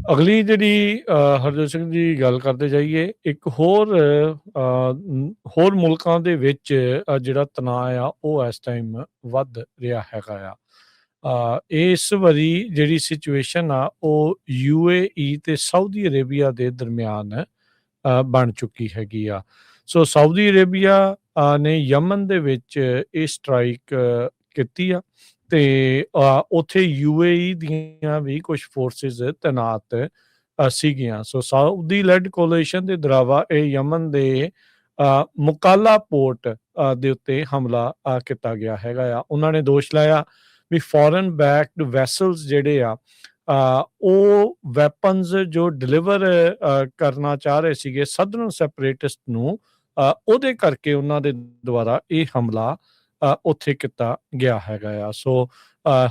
ਅਗਲੀ ਜਿਹੜੀ ਹਰਜੋਤ ਸਿੰਘ ਜੀ ਗੱਲ ਕਰਦੇ ਜਾਈਏ, ਇੱਕ ਹੋਰ ਮੁਲਕਾਂ ਦੇ ਵਿੱਚ ਜਿਹੜਾ ਤਣਾਅ ਆ ਉਹ ਇਸ ਟਾਈਮ ਵੱਧ ਰਿਹਾ ਹੈਗਾ ਆ। ਇਸ ਵਾਰੀ ਜਿਹੜੀ ਸਿਚੁਏਸ਼ਨ ਆ ਉਹ UAE ਤੇ ਸਾਊਦੀ ਅਰੇਬੀਆ ਦੇ ਦਰਮਿਆਨ ਬਣ ਚੁੱਕੀ ਹੈਗੀ ਆ। ਸੋ ਸਾਊਦੀ ਅਰੇਬੀਆ ਨੇ ਯਮਨ ਦੇ ਵਿੱਚ ਇਹ ਸਟ੍ਰਾਈਕ ਕੀਤੀ ਆ ਤੇ ਉੱਥੇ UAE ਦੀਆਂ ਵੀ ਕੁਝ ਫੋਰਸਿਸ ਤੈਨਾਤ ਸੀਗੀਆਂ। ਸੋ ਸਾਊਦੀ ਲੈਡ ਕੋਲੀਸ਼ਨ ਦੇ ਦਰਾਵਾ ਇਹ ਯਮਨ ਦੇ ਮੁਕਾਲਾ ਪੋਰਟ ਦੇ ਉੱਤੇ ਹਮਲਾ ਕੀਤਾ ਗਿਆ ਹੈਗਾ ਆ। ਉਹਨਾਂ ਨੇ ਦੋਸ਼ ਲਾਇਆ ਵੀ ਫੋਰਨ ਬੈਕਡ ਵੈਸਲਸ ਜਿਹੜੇ ਆ ਉਹ ਵੈਪਨਸ ਜੋ ਡਿਲੀਵਰ ਕਰਨਾ ਚਾਹ ਰਹੇ ਸੀਗੇ ਸਦਰਨ ਸੈਪਰੇਟਿਸਟ ਨੂੰ, ਉਹਦੇ ਕਰਕੇ ਉਹਨਾਂ ਦੇ ਦੁਆਰਾ ਇਹ ਹਮਲਾ ਉੱਥੇ ਕੀਤਾ ਗਿਆ ਹੈਗਾ ਆ। ਸੋ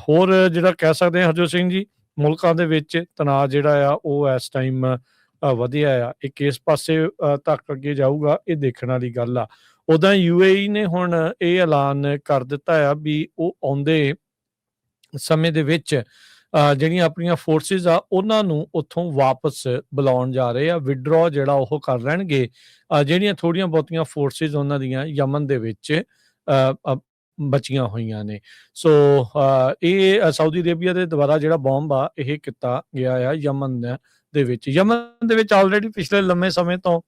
ਹੋਰ ਜਿਹੜਾ ਕਹਿ ਸਕਦੇ ਹਾਂ ਹਰਜੋਤ ਸਿੰਘ ਜੀ, ਮੁਲਕਾਂ ਦੇ ਵਿੱਚ ਤਣਾਅ ਜਿਹੜਾ ਆ ਉਹ ਇਸ ਟਾਈਮ ਵਧਿਆ ਆ। ਇਹ ਕਿਸ ਪਾਸੇ ਤੱਕ ਅੱਗੇ ਜਾਊਗਾ ਇਹ ਦੇਖਣ ਵਾਲੀ ਗੱਲ ਆ। ਉੱਦਾਂ UAE ਨੇ ਹੁਣ ਇਹ ਐਲਾਨ ਕਰ ਦਿੱਤਾ ਆ ਵੀ ਉਹ ਆਉਂਦੇ ਸਮੇਂ ਦੇ ਵਿੱਚ ਜਿਹੜੀਆਂ ਆਪਣੀਆਂ ਫੋਰਸਿਸ ਆ ਉਹਨਾਂ ਨੂੰ ਉੱਥੋਂ ਵਾਪਸ ਬੁਲਾਉਣ ਜਾ ਰਹੇ ਆ। ਵਿਡਰੋ ਜਿਹੜਾ ਉਹ ਕਰ ਲੈਣਗੇ। ਜਿਹੜੀਆਂ ਥੋੜ੍ਹੀਆਂ ਬਹੁਤੀਆਂ ਫੋਰਸਿਸ ਉਹਨਾਂ ਦੀਆਂ ਯਮਨ ਦੇ ਵਿੱਚ ਬਚੀਆਂ ਹੋਈਆਂ ਨੇ। ਸੋ ਇਹ ਸਾਊਦੀ ਅਰੇਬੀਆ ਦੇ ਦੁਆਰਾ ਜਿਹੜਾ ਬੰਬ ਆ ਇਹ ਕੀਤਾ ਗਿਆ ਆ ਯਮਨ ਦੇ ਵਿੱਚ। ਯਮਨ ਦੇ ਵਿੱਚ ਆਲਰੇਡੀ ਪਿਛਲੇ ਲੰਮੇ ਸਮੇਂ ਤੋਂ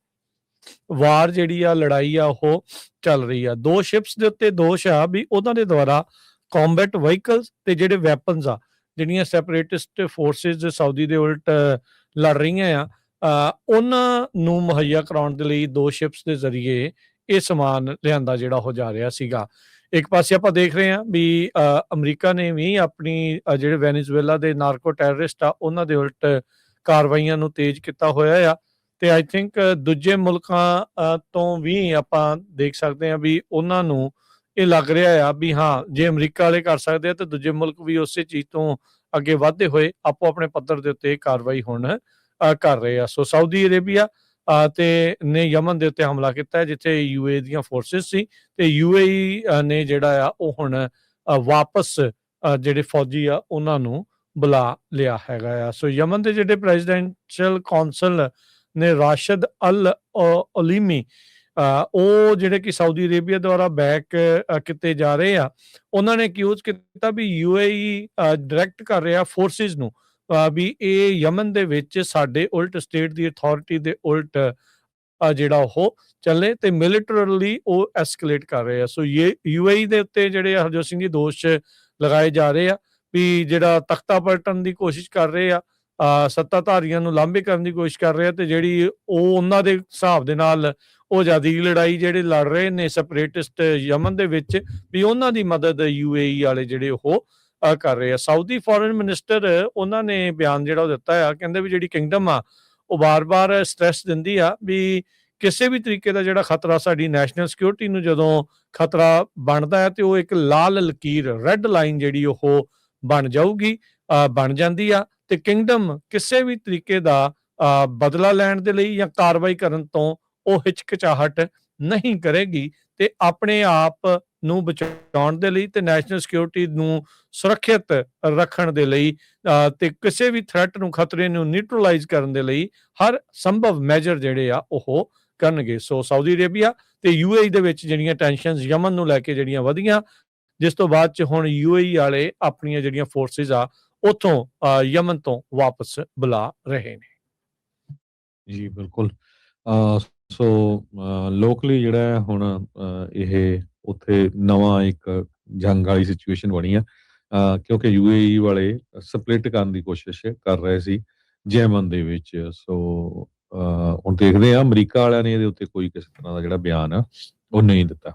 ਵਾਰ ਜਿਹੜੀ ਆ ਲੜਾਈ ਆ ਉਹ ਚੱਲ ਰਹੀ ਆ। 2 ਸ਼ਿਪਸ ਦੇ ਉੱਤੇ ਦੋਸ਼ ਆ ਵੀ ਉਹਨਾਂ ਦੇ ਦੁਆਰਾ ਕੰਬੈਟ ਵਹੀਕਲਸ ਤੇ ਜਿਹੜੇ ਵੈਪਨਸ ਆ ਜਿਹੜੀਆਂ ਸੈਪਰੇਟਿਸਟ ਫੋਰਸਿਸ ਸਾਊਦੀ ਦੇ ਉਲਟ ਲੜ ਰਹੀਆਂ ਆ ਉਹਨਾਂ ਨੂੰ ਮੁਹੱਈਆ ਕਰਾਉਣ ਦੇ ਲਈ 2 ਸ਼ਿਪਸ ਦੇ ਜ਼ਰੀਏ ਇਹ ਸਮਾਨ ਲਿਆਂਦਾ ਜਿਹੜਾ ਹੋ ਜਾ ਰਿਹਾ ਸੀਗਾ। ਇੱਕ ਪਾਸੇ ਆਪਾਂ ਦੇਖ ਰਹੇ ਹਾਂ ਵੀ ਅਮਰੀਕਾ ਨੇ ਵੀ ਆਪਣੀ ਜਿਹੜੇ ਵੈਨੇਜ਼ੁਏਲਾ ਦੇ ਨਾਰਕੋ ਟੈਰਰਿਸਟ ਆ ਉਹਨਾਂ ਦੇ ਉਲਟ ਕਾਰਵਾਈਆਂ ਨੂੰ ਤੇਜ਼ ਕੀਤਾ ਹੋਇਆ ਆ। ਤੇ ਆਈ ਥਿੰਕ ਦੂਜੇ ਮੁਲਕਾਂ ਤੋਂ ਵੀ ਆਪਾਂ ਦੇਖ ਸਕਦੇ ਹਾਂ ਵੀ ਉਹਨਾਂ ਨੂੰ ਇਹ ਲੱਗ ਰਿਹਾ ਆ ਵੀ ਹਾਂ ਜੇ ਅਮਰੀਕਾ ਵਾਲੇ ਕਰ ਸਕਦੇ ਆ ਤਾਂ ਦੂਜੇ ਮੁਲਕ ਵੀ ਉਸੇ ਚੀਜ਼ ਤੋਂ ਅੱਗੇ ਵਧਦੇ ਹੋਏ ਆਪੋ ਆਪਣੇ ਪੱਧਰ ਦੇ ਉੱਤੇ ਕਾਰਵਾਈ ਹੁਣ ਕਰ ਰਹੇ ਆ। ਸੋ ਸਾਊਦੀ ਅਰੇਬੀਆ ਤੇ ਨੇ ਯਮਨ ਦੇ ਉੱਤੇ ਹਮਲਾ ਕੀਤਾ ਜਿੱਥੇ UAE ਦੀਆਂ ਫੋਰਸਿਸ ਸੀ ਤੇ UAE ਨੇ ਜਿਹੜਾ ਆ ਉਹ ਹੁਣ ਵਾਪਸ ਜਿਹੜੇ ਫੌਜੀ ਆ ਉਹਨਾਂ ਨੂੰ ਬੁਲਾ ਲਿਆ ਹੈਗਾ ਆ। ਸੋ ਯਮਨ ਦੇ ਜਿਹੜੇ ਪ੍ਰੈਜ਼ੀਡੈਂਸ਼ੀਅਲ ਕੌਂਸਲ ਨੇ ਰਾਸ਼ਦ ਅਲ ਅਲੀਮੀ ਉਹ ਜਿਹੜੇ ਕਿ ਸਾਊਦੀ ਅਰੇਬੀਆ ਦੁਆਰਾ ਬੈਕ ਕੀਤੇ ਜਾ ਰਹੇ ਆ, ਉਹਨਾਂ ਨੇ ਅਕਿਊਜ਼ ਕੀਤਾ ਵੀ UAE ਡਾਇਰੈਕਟ ਕਰ ਰਿਹਾ ਫੋਰਸਿਸ ਨੂੰ ਵੀ ਇਹ ਯਮਨ ਦੇ ਵਿੱਚ ਸਾਡੇ ਉਲਟ ਸਟੇਟ ਦੀ ਅਥਾਰਟੀ ਦੇ ਉਲਟ ਜਿਹੜਾ ਉਹ ਚੱਲੇ ਤੇ ਮਿਲੀਟਰਲੀ ਉਹ ਐਸਕੇਲੇਟ ਕਰ ਰਹੇ ਆ। ਸੋ UAE ਦੇ ਉੱਤੇ ਜਿਹੜੇ ਹਰਜੋਤ ਸਿੰਘ ਜੀ ਦੋਸ਼ ਲਗਾਏ ਜਾ ਰਹੇ ਆ ਵੀ ਜਿਹੜਾ ਤਖਤਾ ਪਲਟਣ ਦੀ ਕੋਸ਼ਿਸ਼ ਕਰ ਰਹੇ ਆ, ਸੱਤਾਧਾਰੀਆਂ ਨੂੰ ਲਾਂਭੇ ਕਰਨ ਦੀ ਕੋਸ਼ਿਸ਼ ਕਰ ਰਹੇ ਆ ਤੇ ਜਿਹੜੀ ਉਹ ਉਹਨਾਂ ਦੇ ਹਿਸਾਬ ਦੇ ਨਾਲ ਉਹ ਆਜ਼ਾਦੀ ਲੜਾਈ ਜਿਹੜੇ ਲੜ ਰਹੇ ਨੇ ਸੈਪਰੇਟਿਸਟ ਯਮਨ ਦੇ ਵਿੱਚ ਵੀ ਉਹਨਾਂ ਦੀ ਮਦਦ UAE ਵਾਲੇ ਜਿਹੜੇ ਉਹ ਕਰ ਰਹੇ ਆ। ਸਾਊਦੀ ਫੋਰਨ ਮਿਨਿਸਟਰ ਉਹਨਾਂ ਨੇ ਬਿਆਨ ਜਿਹੜਾ ਉਹ ਦਿੱਤਾ ਆ, ਕਹਿੰਦੇ ਵੀ ਜਿਹੜੀ ਕਿੰਗਡਮ ਆ ਉਹ ਬਾਰ-ਬਾਰ ਸਟ੍ਰੈਸ ਦਿੰਦੀ ਆ ਵੀ ਕਿਸੇ ਵੀ ਤਰੀਕੇ ਦਾ ਜਿਹੜਾ ਖਤਰਾ ਸਾਡੀ ਨੈਸ਼ਨਲ ਸਿਕਿਉਰਿਟੀ ਨੂੰ ਜਦੋਂ ਖਤਰਾ ਬਣਦਾ ਹੈ ਤੇ ਉਹ ਇੱਕ ਲਾਲ ਲਕੀਰ ਰੈੱਡ ਲਾਈਨ ਜਿਹੜੀ ਉਹ ਬਣ ਜਾਊਗੀ, ਬਣ ਜਾਂਦੀ ਆ ਤੇ ਕਿੰਗਡਮ ਕਿਸੇ ਵੀ ਤਰੀਕੇ ਦਾ ਬਦਲਾ ਲੈਣ ਦੇ ਲਈ ਜਾਂ ਕਾਰਵਾਈ ਕਰਨ ਤੋਂ ਉਹ ਹਿਚਕਿਚਾਹਟ ਨਹੀਂ ਕਰੇਗੀ ਤੇ ਆਪਣੇ ਆਪ ਨੂੰ ਬਚਾਉਣ ਦੇ ਲਈ ਤੇ ਨੈਸ਼ਨਲ ਸਿਕਿਉਰਿਟੀ ਨੂੰ ਸੁਰੱਖਿਅਤ ਰੱਖਣ ਦੇ ਲਈ ਤੇ ਕਿਸੇ ਵੀ ਥ੍ਰੈਟ ਨੂੰ ਖਤਰੇ ਨੂੰ ਨਿਊਟਰਲਾਈਜ਼ ਕਰਨ ਦੇ ਲਈ ਹਰ ਸੰਭਵ ਮੈਜਰ ਜਿਹੜੇ ਆ ਉਹ ਕਰਨਗੇ। ਸੋ ਸਾਊਦੀ ਅਰੇਬੀਆ ਤੇ UAE ਦੇ ਵਿੱਚ ਜਿਹੜੀਆਂ ਟੈਨਸ਼ਨਸ ਯਮਨ ਨੂੰ ਲੈ ਕੇ ਜਿਹੜੀਆਂ ਵਧੀਆਂ, ਜਿਸ ਤੋਂ ਬਾਅਦ ਚ ਹੁਣ UAE ਵਾਲੇ ਆਪਣੀਆਂ ਜਿਹੜੀਆਂ ਫੋਰਸਿਸ ਆ ਉੱਥੋਂ ਯਮਨ ਤੋਂ ਵਾਪਸ ਬੁਲਾ ਰਹੇ ਨੇ। ਜੀ ਬਿਲਕੁਲ। ਸੋ ਲੋਕਲੀ ਜਿਹੜਾ ਹੁਣ ਇਹ ਉੱਥੇ ਨਵਾਂ ਇੱਕ ਜੰਗ ਵਾਲੀ ਸਿਚੁਏਸ਼ਨ ਬਣੀ ਆ ਕਿਉਂਕਿ UAE ਵਾਲੇ ਸਪਲਿਟ ਕਰਨ ਦੀ ਕੋਸ਼ਿਸ਼ ਕਰ ਰਹੇ ਸੀ ਯਮਨ ਦੇ ਵਿੱਚ। ਸੋ ਹੁਣ ਦੇਖਦੇ ਆ ਅਮਰੀਕਾ ਵਾਲਿਆਂ ਨੇ ਇਹਦੇ ਉੱਤੇ ਕੋਈ ਕਿਸੇ ਤਰ੍ਹਾਂ ਦਾ ਜਿਹੜਾ ਬਿਆਨ ਆ ਉਹ ਨਹੀਂ ਦਿੱਤਾ।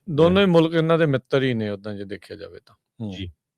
ਦੋਨੋਂ ਹੀ ਮੁਲਕ ਇਹਨਾਂ ਦੇ ਮਿੱਤਰ ਹੀ ਨੇ ਉਦਾਂ ਜੇ ਦੇਖਿਆ ਜਾਵੇ ਤਾਂ। ਜੀ